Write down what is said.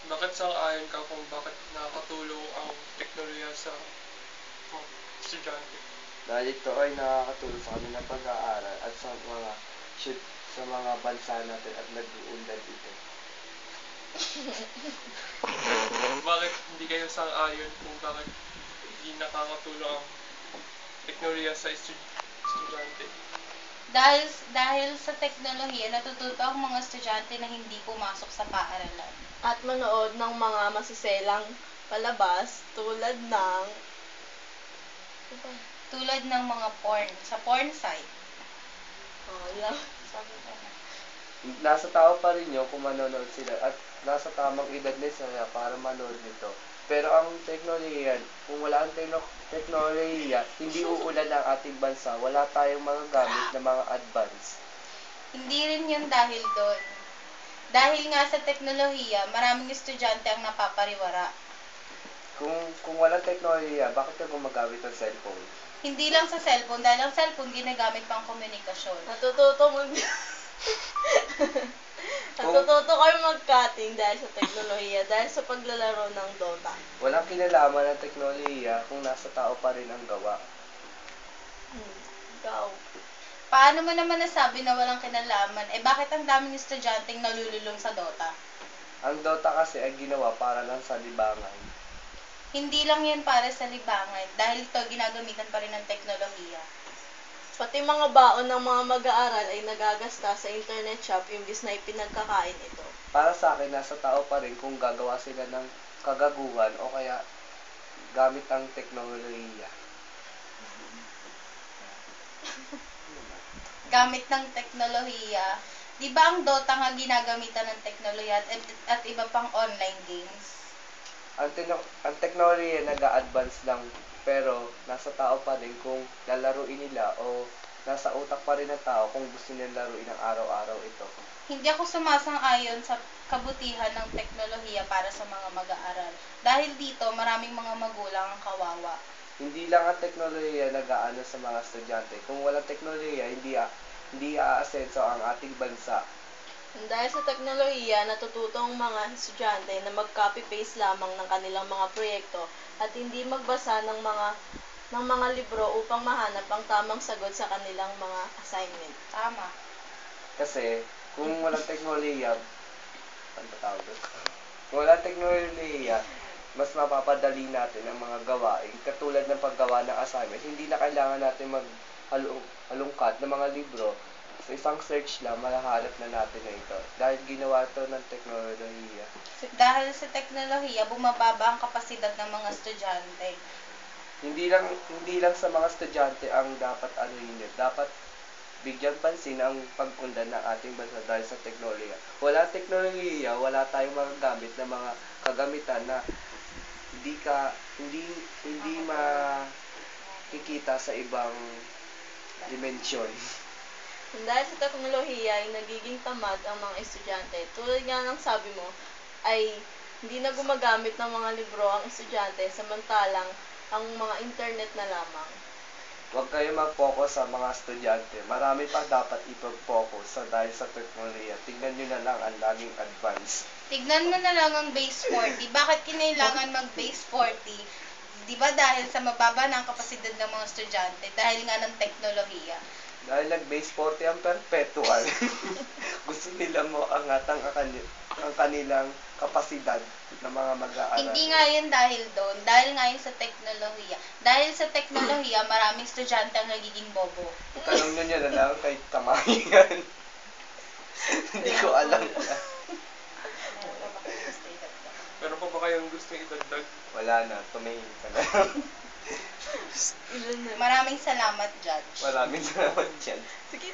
Bakit sang-ayon ka kung bakit nakakatulong ang teknolohiya sa mga estudyante? Dahil ito ay nakakatulong sa kanilang pag-aaral at sa mga bansa natin at nag-uunlad dito. Bakit hindi kayo sang-ayon kung bakit hindi nakakatulong ang teknolohiya sa estudyante? Dahil sa teknolohiya, natututo ang mga estudyante na hindi pumasok sa paaralan. At manood ng mga masiselang palabas tulad ng Tulad ng mga porn, sa porn site. sabi ko na. Nasa tao pa rin yun kung manonood sila at nasa tamang edad din sila para manood nito. Pero ang teknolohiya, kung wala ang teknolohiya, hindi uulan ang ating bansa. Wala tayong magagamit na mga advance. Hindi rin yun dahil doon. Dahil nga sa teknolohiya, maraming estudyante ang napapariwara. Kung walang teknolohiya, bakit ka gumagamit ng cellphone? Hindi lang sa cellphone, dahil ang cellphone ginagamit pang komunikasyon. Natututo kayo mag-cutting dahil sa teknolohiya, dahil sa paglalaro ng Dota. Walang kinalaman ng teknolohiya kung nasa tao pa rin ang gawa. Ikaw. Paano mo naman nasabi na walang kinalaman? Bakit ang daming estudyanteng nalululong sa Dota? Ang Dota kasi ay ginawa para lang sa libangan. Hindi lang yan para sa libangan, dahil ito ginagamitan pa rin ng teknolohiya. Pati mga baon ng mga mag-aaral ay nagagasta sa internet shop imbis na ipinagkakain ito. Para sa akin, nasa tao pa rin kung gagawa sila ng kagaguhan o kaya gamit ang teknolohiya. Gamit ng teknolohiya, di ba ang Dota nga ginagamitan ng teknolohiya at iba pang online games? Ang teknolohiya nag-a-advance lang pero nasa tao pa rin kung lalaruin nila o nasa utak pa rin ng tao kung gusto nilang laruin ng araw-araw ito. Hindi ako sumasang-ayon sa kabutihan ng teknolohiya para sa mga mag-aaral. Dahil dito, maraming mga magulang ang kawawa. Hindi lang ang teknolohiya nag-aano sa mga estudyante. Kung walang teknolohiya, hindi aasenso ang ating bansa. Dahil sa teknolohiya, natututo ang mga estudyante na mag-copy-paste lamang ng kanilang mga proyekto at hindi magbasa ng mga libro upang mahanap ang tamang sagot sa kanilang mga assignment. Tama. Kasi kung walang teknolohiya, ano ba tawag doon? Kung walang teknolohiya, mas mapapadali natin ang mga gawain. Katulad ng paggawa ng assignment, hindi na kailangan natin maghalungkat ng mga libro. Sa isang search lang, mahahanap na natin na ito. Dahil ginawa ito ng teknolohiya. Dahil sa teknolohiya, bumababa ang kapasidad ng mga estudyante. Hindi lang sa mga estudyante ang dapat dapat bigyan pansin ang pag-unlad ng ating bansa dahil sa teknolohiya. Wala teknolohiya, wala tayong magagamit na mga kagamitan na hindi makikita sa ibang dimensyon. Dahil sa teknolohiya ay nagiging tamad ang mga estudyante. Tulad nga ng sabi mo, ay hindi na gumagamit ng mga libro ang estudyante samantalang ang mga internet na lamang. Huwag kayo mag-focus sa mga estudyante. Marami pa dapat ipag-focus dahil sa teknolohiya. Tingnan nyo na lang ang laging advance. Tignan mo na lang ang base 40. Bakit kinailangan mag-base 40? Di ba dahil sa mababa na ang kapasidad ng mga estudyante? Dahil nga ng teknolohiya. Dahil nag-base 40 ang perpetual, gusto nila mo angatang ang kanilang kapasidad ng mga mag-aaral. Hindi nga yun dahil doon. Dahil nga yun sa teknolohiya. Dahil sa teknolohiya, maraming estudyante ang nagiging bobo. Tanong nyo na lang kay Tamayan. Hindi ko alam na. Meron pa ba kayong gusto idagdag? Wala na, tumingin ka na. Maraming salamat, Judge. Maraming salamat dyan. Sige,